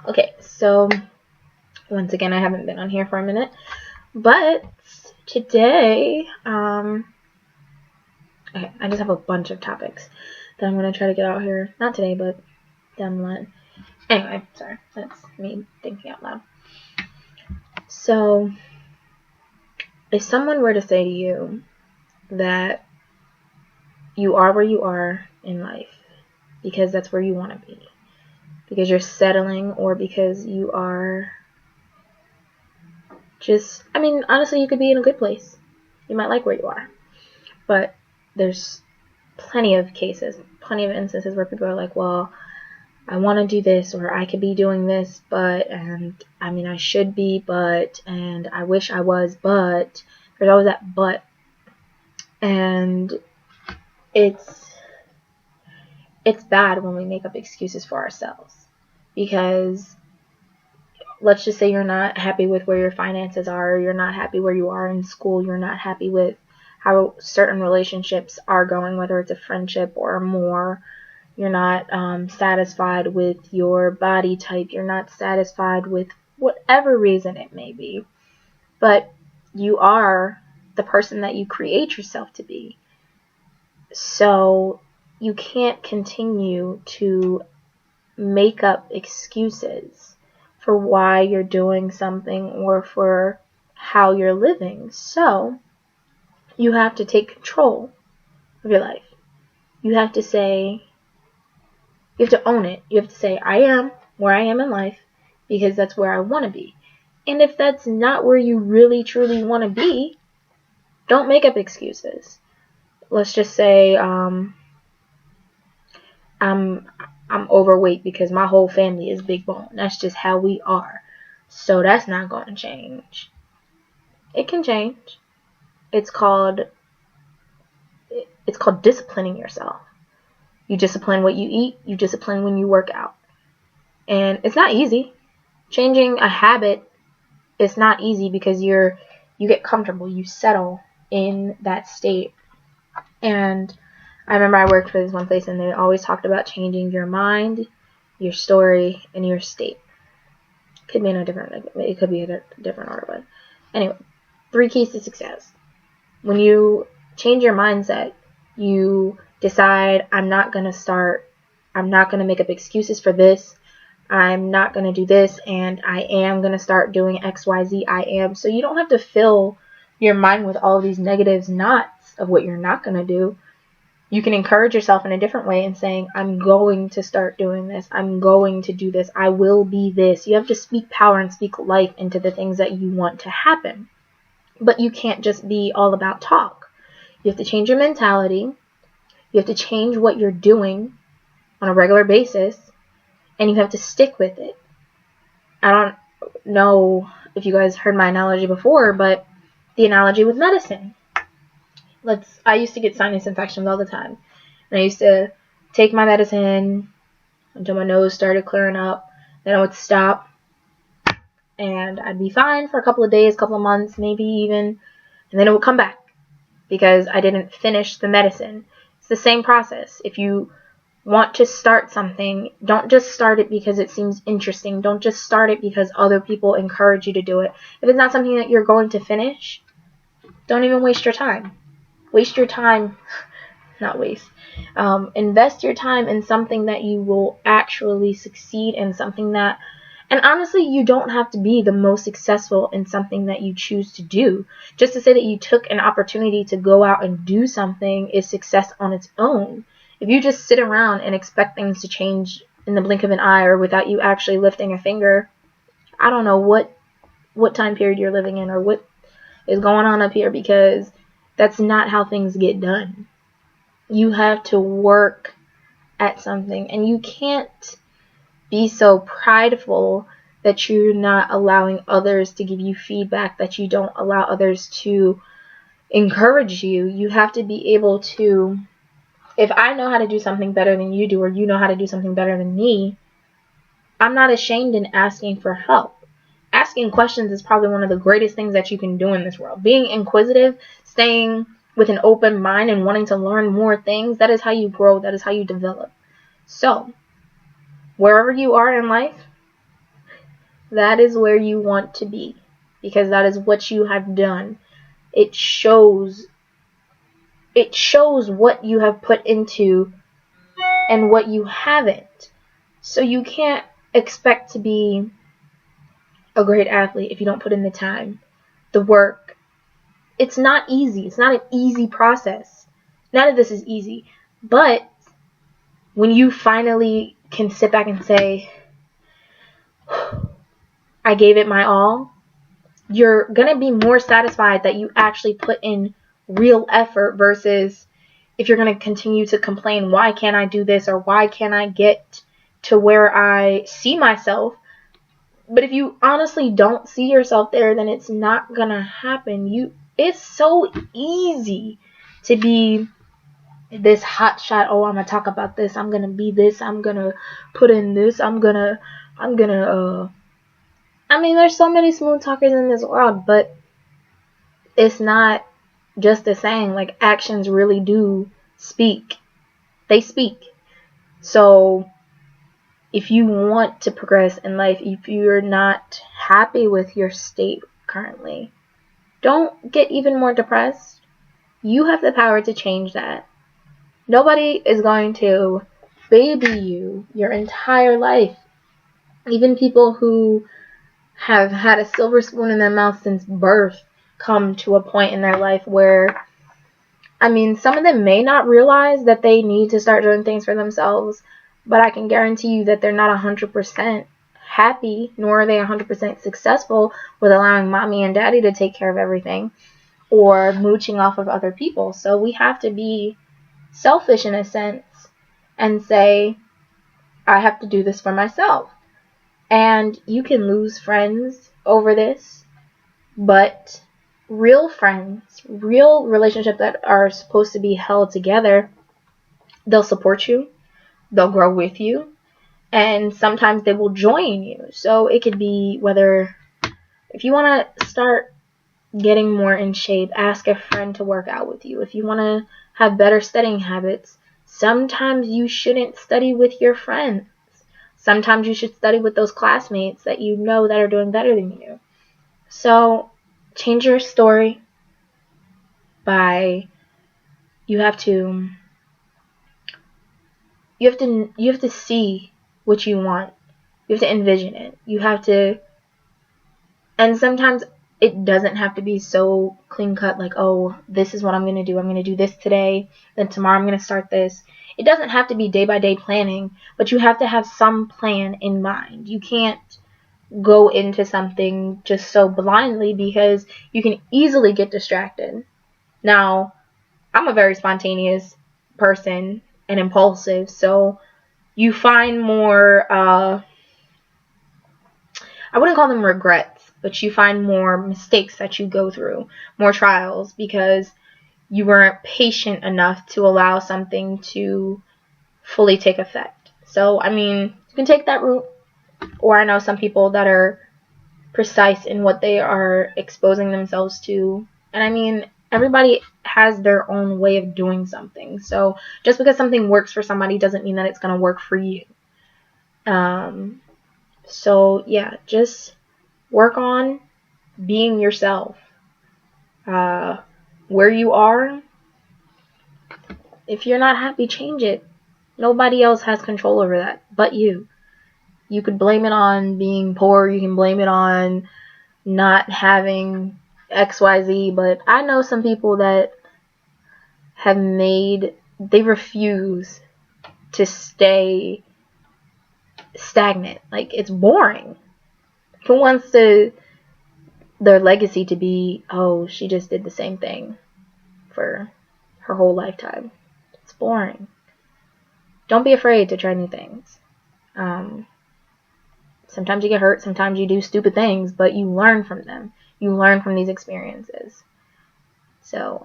Okay, so once again, I haven't been on here for a minute, but today, okay, I just have a bunch of topics that I'm going to try to get out here. Not today, but down the line. Anyway, sorry, that's me thinking out loud. So, if someone were to say to you that you are where you are in life because that's where you want to be, because you're settling, or because you are just, honestly, you could be in a good place. You might like where you are. But there's plenty of cases, plenty of instances where people are like, well, I want to do this, or I could be doing this, but, and I should be, but, and I wish I was, but, there's always that but. And it's bad when we make up excuses for ourselves, because let's just say you're not happy with where your finances are, you're not happy where you are in school, you're not happy with how certain relationships are going, whether it's a friendship or more, you're not satisfied with your body type, you're not satisfied with whatever reason it may be, but you are the person that you create yourself to be. So you can't continue to make up excuses for why you're doing something or for how you're living. So you have to take control of your life. You have to say, you have to own it. You have to say, I am where I am in life because that's where I want to be. And if that's not where you really truly want to be, don't make up excuses. Let's just say I'm overweight because my whole family is big bone. That's just how we are. So that's not going to change. It can change. It's called disciplining yourself. You discipline what you eat. You discipline when you work out. And it's not easy. Changing a habit is not easy because you get comfortable. You settle in that state. And I remember I worked for this one place and they always talked about changing your mind, your story, and your state. It could be a different order, but anyway, 3 keys to success. When you change your mindset, you decide, I'm not going to make up excuses for this, I'm not going to do this, and I am going to start doing XYZ, I am. So you don't have to fill your mind with all of these negatives knots of what you're not going to do. You can encourage yourself in a different way and saying, I'm going to start doing this. I'm going to do this. I will be this. You have to speak power and speak life into the things that you want to happen. But you can't just be all about talk. You have to change your mentality. You have to change what you're doing on a regular basis. And you have to stick with it. I don't know if you guys heard my analogy before, but the analogy with medicine. I used to get sinus infections all the time. And I used to take my medicine until my nose started clearing up. Then I would stop. And I'd be fine for a couple of days, couple of months, maybe even. And then it would come back because I didn't finish the medicine. It's the same process. If you want to start something, don't just start it because it seems interesting. Don't just start it because other people encourage you to do it. If it's not something that you're going to finish, don't even waste your time. Waste your time, not waste. Invest your time in something that you will actually succeed in, something that, and honestly, you don't have to be the most successful in something that you choose to do. Just to say that you took an opportunity to go out and do something is success on its own. If you just sit around and expect things to change in the blink of an eye or without you actually lifting a finger, I don't know what time period you're living in or what is going on up here, because that's not how things get done. You have to work at something, and you can't be so prideful that you're not allowing others to give you feedback, that you don't allow others to encourage you. You have to be able to, if I know how to do something better than you do, or you know how to do something better than me, I'm not ashamed in asking for help. Asking questions is probably one of the greatest things that you can do in this world. Being inquisitive, staying with an open mind and wanting to learn more things, that is how you grow, that is how you develop. So, wherever you are in life, That is where you want to be, because that is what you have done. It shows what you have put into and what you haven't. So you can't expect to be a great athlete if you don't put in the time, the work. It's not easy. It's not an easy process. None of this is easy. But when you finally can sit back and say, I gave it my all, you're going to be more satisfied that you actually put in real effort versus if you're going to continue to complain, why can't I do this, or why can't I get to where I see myself? But if you honestly don't see yourself there, then it's not going to happen. It's so easy to be this hot shot. Oh, I'm going to talk about this. I'm going to be this. I'm going to put in this. I mean, there's so many smooth talkers in this world, but it's not just a saying. Like, actions really do speak. They speak. So if you want to progress in life, if you're not happy with your state currently, don't get even more depressed. You have the power to change that. Nobody is going to baby you your entire life. Even people who have had a silver spoon in their mouth since birth come to a point in their life where, I mean, some of them may not realize that they need to start doing things for themselves, but I can guarantee you that they're not 100% happy, nor are they 100% successful with allowing mommy and daddy to take care of everything or mooching off of other people. So we have to be selfish in a sense and say, I have to do this for myself. And you can lose friends over this, but real friends, real relationships that are supposed to be held together, they'll support you, they'll grow with you, and sometimes they will join you. So it could be whether, if you want to start getting more in shape, ask a friend to work out with you. If you want to have better studying habits, sometimes you shouldn't study with your friends. Sometimes you should study with those classmates that you know that are doing better than you. So change your story by you have to see what you want. You have to envision it. You have to, and sometimes it doesn't have to be so clean cut, like, oh, this is what I'm going to do. I'm going to do this today, then tomorrow I'm going to start this. It doesn't have to be day by day planning, but you have to have some plan in mind. You can't go into something just so blindly because you can easily get distracted. Now, I'm a very spontaneous person and impulsive, so you find more, I wouldn't call them regrets, but you find more mistakes that you go through, more trials, because you weren't patient enough to allow something to fully take effect. So, I mean, you can take that route, or I know some people that are precise in what they are exposing themselves to, and I mean, everybody has their own way of doing something. So just because something works for somebody doesn't mean that it's going to work for you. So yeah, just work on being yourself. Where you are, if you're not happy, change it. Nobody else has control over that but you. You could blame it on being poor. You can blame it on not having XYZ, but I know some people that they refuse to stay stagnant. Like, it's boring. Who wants their legacy to be, oh, she just did the same thing for her whole lifetime? It's boring. Don't be afraid to try new things. Sometimes you get hurt, sometimes you do stupid things, but you learn from them. You learn from these experiences. So,